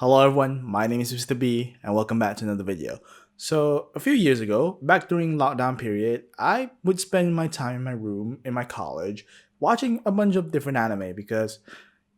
Hello everyone, my name is Mr. B and welcome back to another video. So a few years ago, back during lockdown period, I would spend my time in my room in my college watching a bunch of different anime because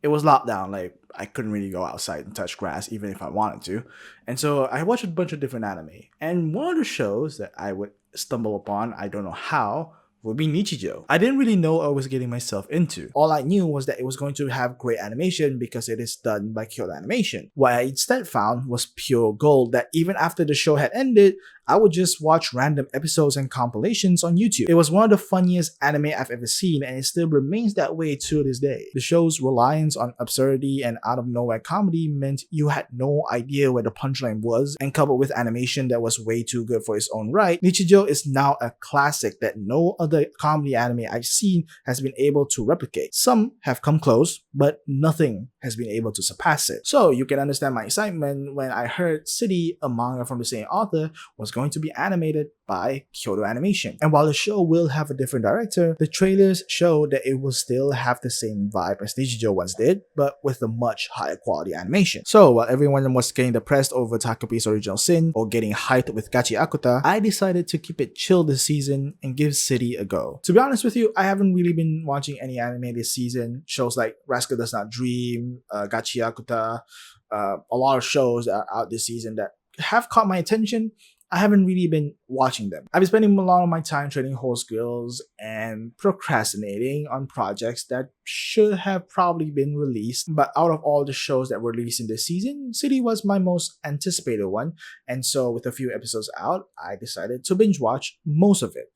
it was lockdown. Like I couldn't really go outside and touch grass even if I wanted to. And so I watched a bunch of different anime. And one of the shows that I would stumble upon, I don't know how, would be Nichijou. I didn't really know what I was getting myself into. All I knew was that it was going to have great animation because it is done by Kyoto Animation. What I instead found was pure gold that even after the show had ended, I would just watch random episodes and compilations on YouTube. It was one of the funniest anime I've ever seen and it still remains that way to this day. The show's reliance on absurdity and out of nowhere comedy meant you had no idea where the punchline was, and coupled with animation that was way too good for its own right, Nichijou is now a classic that no other comedy anime I've seen has been able to replicate. Some have come close, but nothing has been able to surpass it. So you can understand my excitement when I heard City, a manga from the same author, was going to be animated by Kyoto Animation. And while the show will have a different director, the trailers show that it will still have the same vibe as Nichijou once did, but with a much higher quality animation. So while everyone was getting depressed over Takopi's original sin or getting hyped with Gachi Akuta, I decided to keep it chill this season and give City a go. To be honest with you, I haven't really been watching any anime this season. Shows like Rascal Does Not Dream, Gachi Akuta, a lot of shows that are out this season that have caught my attention. I haven't really been watching them. I've been spending a lot of my time training horse skills and procrastinating on projects that should have probably been released. But out of all the shows that were released in this season, City was my most anticipated one. And so with a few episodes out, I decided to binge watch most of it.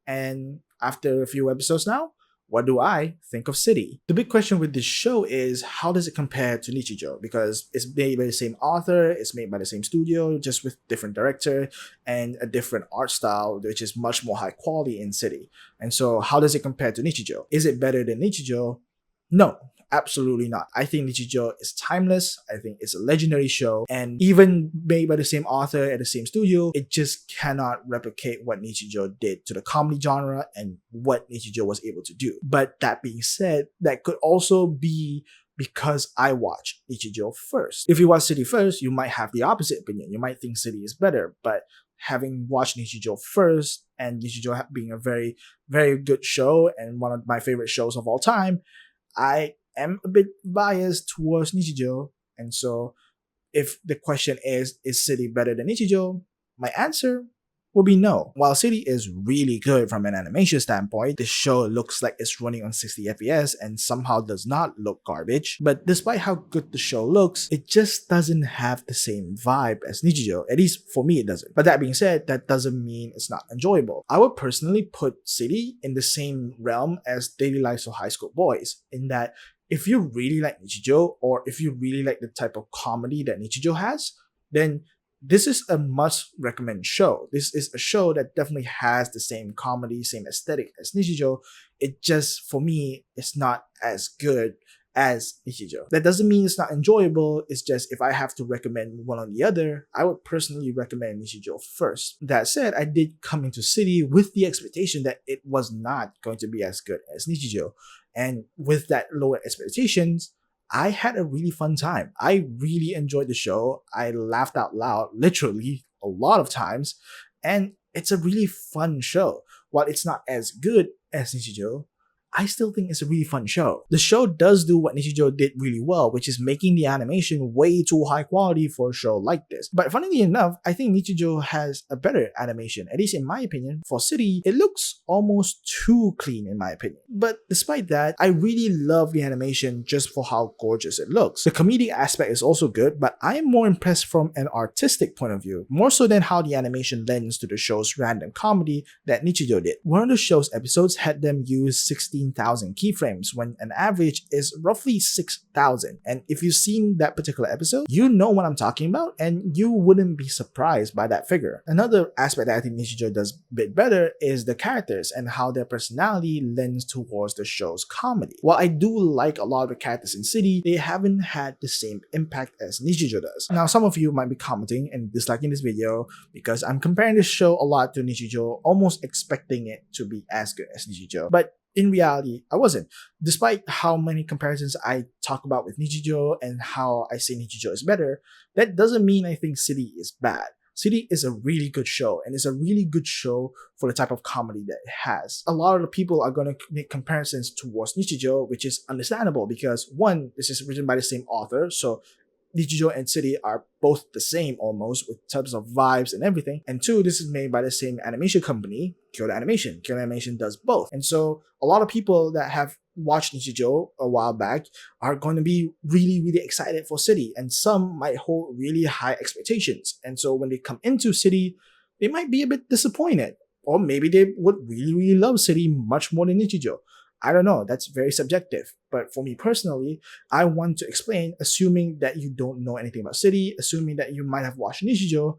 And after a few episodes now, what do I think of City? The big question with this show is how does it compare to Nichijou? Because it's made by the same author, it's made by the same studio, just with different director and a different art style, which is much more high quality in City. And so how does it compare to Nichijou? Is it better than Nichijou? No, absolutely not. I think Nichijou is timeless. I think it's a legendary show. And even made by the same author at the same studio, it just cannot replicate what Nichijou did to the comedy genre and what Nichijou was able to do. But that being said, that could also be because I watched Nichijou first. If you watch City first, you might have the opposite opinion. You might think City is better, but having watched Nichijou first and Nichijou being a very, very good show and one of my favorite shows of all time, I am a bit biased towards Nichijou, and so if the question is City better than Nichijou? My answer will be no. While City is really good from an animation standpoint, the show looks like it's running on 60 FPS and somehow does not look garbage. But despite how good the show looks, it just doesn't have the same vibe as Nichijou. At least for me, it doesn't. But that being said, that doesn't mean it's not enjoyable. I would personally put City in the same realm as Daily Lives of High School Boys, in that if you really like Nichijou, or if you really like the type of comedy that Nichijou has, then this is a must recommend show. This is a show that definitely has the same comedy, same aesthetic as Nichijou. It just, for me, it's not as good as Nichijou. That doesn't mean it's not enjoyable. It's just if I have to recommend one or the other, I would personally recommend Nichijou first. That said, I did come into City with the expectation that it was not going to be as good as Nichijou. And with that lower expectations, I had a really fun time. I really enjoyed the show. I laughed out loud, literally, a lot of times. And it's a really fun show. While it's not as good as Nichijou, I still think it's a really fun show. The show does do what Nichijou did really well, which is making the animation way too high quality for a show like this. But funnily enough, I think Nichijou has a better animation, at least in my opinion. For City, it looks almost too clean in my opinion. But despite that, I really love the animation just for how gorgeous it looks. The comedic aspect is also good, but I am more impressed from an artistic point of view, more so than how the animation lends to the show's random comedy that Nichijou did. One of the show's episodes had them use 16,000 keyframes when an average is roughly 6,000. And if you've seen that particular episode, you know what I'm talking about and you wouldn't be surprised by that figure. Another aspect that I think Nichijou does a bit better is the characters and how their personality lends towards the show's comedy. While I do like a lot of the characters in City, they haven't had the same impact as Nichijou does. Now, some of you might be commenting and disliking this video because I'm comparing this show a lot to Nichijou, almost expecting it to be as good as Nichijou. But in reality, I wasn't. Despite how many comparisons I talk about with Nichijou and how I say Nichijou is better, that doesn't mean I think City is bad. City is a really good show, and it's a really good show for the type of comedy that it has. A lot of the people are going to make comparisons towards Nichijou, which is understandable because one, this is written by the same author, so Nichijou and City are both the same almost with terms of vibes and everything. And two, this is made by the same animation company, Kyoto Animation. Kyoto Animation does both. And so a lot of people that have watched Nichijou a while back are going to be really, really excited for City. And some might hold really high expectations. And so when they come into City, they might be a bit disappointed. Or maybe they would really, really love City much more than Nichijou. I don't know, that's very subjective. But for me personally, I want to explain, assuming that you don't know anything about City, assuming that you might have watched Nichijou,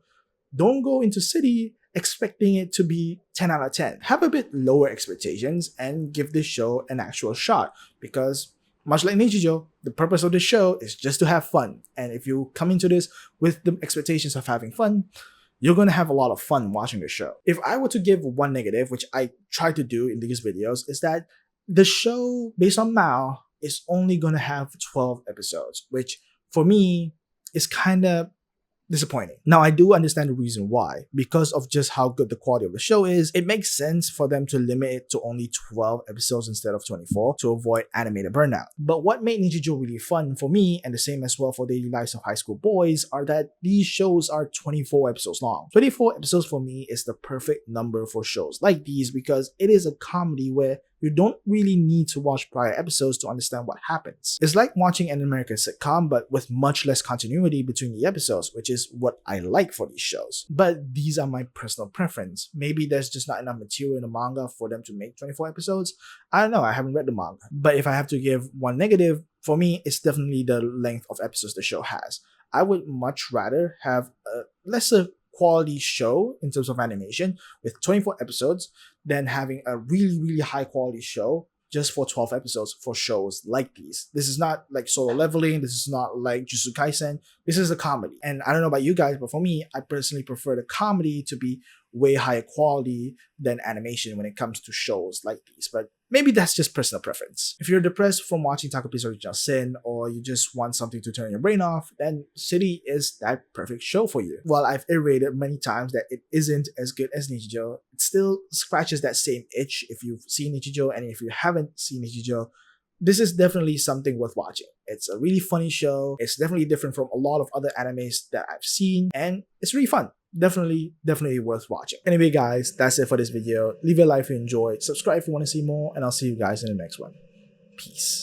don't go into City expecting it to be 10 out of 10. Have a bit lower expectations and give this show an actual shot because much like Nichijou, the purpose of the show is just to have fun. And if you come into this with the expectations of having fun, you're going to have a lot of fun watching the show. If I were to give one negative, which I try to do in these videos, is that the show, based on Mao, is only going to have 12 episodes, which for me is kind of disappointing. Now, I do understand the reason why. Because of just how good the quality of the show is, it makes sense for them to limit it to only 12 episodes instead of 24 to avoid animator burnout. But what made Nichijou really fun for me, and the same as well for Daily Lives of High School Boys, are that these shows are 24 episodes long. 24 episodes for me is the perfect number for shows like these because it is a comedy where you don't really need to watch prior episodes to understand what happens. It's like watching an American sitcom, but with much less continuity between the episodes, which is what I like for these shows. But these are my personal preference. Maybe there's just not enough material in the manga for them to make 24 episodes. I don't know, I haven't read the manga. But if I have to give one negative, for me, it's definitely the length of episodes the show has. I would much rather have a lesser quality show in terms of animation with 24 episodes than having a really, really high quality show just for 12 episodes for shows like these. This is not like Solo Leveling. This is not like Jujutsu Kaisen. This is a comedy. And I don't know about you guys, but for me, I personally prefer the comedy to be way higher quality than animation when it comes to shows like these. But maybe that's just personal preference. If you're depressed from watching Takopi's Original Sin, or you just want something to turn your brain off, then City is that perfect show for you. While I've iterated many times that it isn't as good as Nichijou, it still scratches that same itch if you've seen Nichijou, and if you haven't seen Nichijou, this is definitely something worth watching. It's a really funny show. It's definitely different from a lot of other animes that I've seen, and it's really fun. Definitely worth watching. Anyway guys, that's it for this video. Leave a like if you enjoyed, subscribe if you want to see more, and I'll see you guys in the next one. Peace.